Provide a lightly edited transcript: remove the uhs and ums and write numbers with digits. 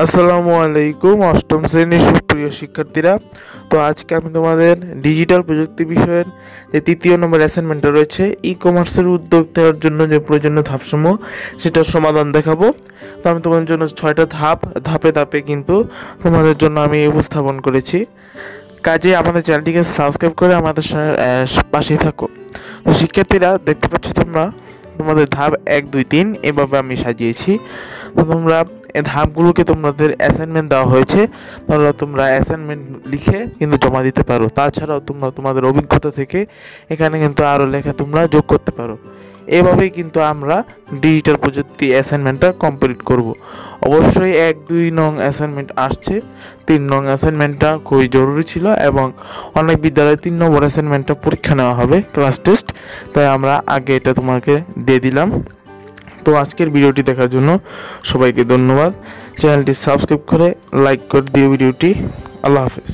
আসসালামু আলাইকুম অষ্টম শ্রেণীর সুপ্রিয় শিক্ষার্থীরা। তো আজকে আমি তোমাদের ডিজিটাল প্রযুক্তি বিষয়ের যে তৃতীয় নম্বর অ্যাসাইনমেন্টটা রয়েছে ই কমার্সের উদ্যোগ নেওয়ার জন্য যে প্রয়োজনীয় ধাপসমূহ সেটার সমাধান দেখাবো। তো আমি তোমাদের জন্য 6টা ধাপে ধাপে কিন্তু তোমাদের জন্য আমি উপস্থাপন করেছি। কাজে আমাদের চ্যানেলটিকে সাবস্ক্রাইব করে আমাদের পাশেই থাকো। তো শিক্ষার্থীরা দেখতে পাচ্ছ তোমাদের ধাপ 1, 2, 3 এভাবে আমি সাজিয়েছি। তো তোমরা এই ধাপগুলোকে তোমাদের অ্যাসাইনমেন্ট দেওয়া হয়েছে, তোমরা অ্যাসাইনমেন্ট লিখে কিন্তু জমা দিতে পারো। তাছাড়াও তোমরা তোমাদের অভিজ্ঞতা থেকে এখানে কিন্তু আরও লেখা তোমরা যোগ করতে পারো। এভাবেই কিন্তু আমরা ডিজিটাল প্রযুক্তি অ্যাসাইনমেন্টটা কমপ্লিট করব। অবশ্যই 1, 2 নং অ্যাসাইনমেন্ট আসছে, 3 নং অ্যাসাইনমেন্টটা খুবই জরুরি ছিল এবং অনেক বিদ্যালয়ে 3 নম্বর অ্যাসাইনমেন্টটা পরীক্ষা নেওয়া হবে, ক্লাস টেস্ট। তাই আমরা আগে এটা তোমাকে দিয়ে দিলাম। তো আজকের ভিডিওটি দেখার জন্য সবাইকে ধন্যবাদ। চ্যানেলটি সাবস্ক্রাইব করে লাইক করে দিও ভিডিওটি। আল্লাহ হাফেজ।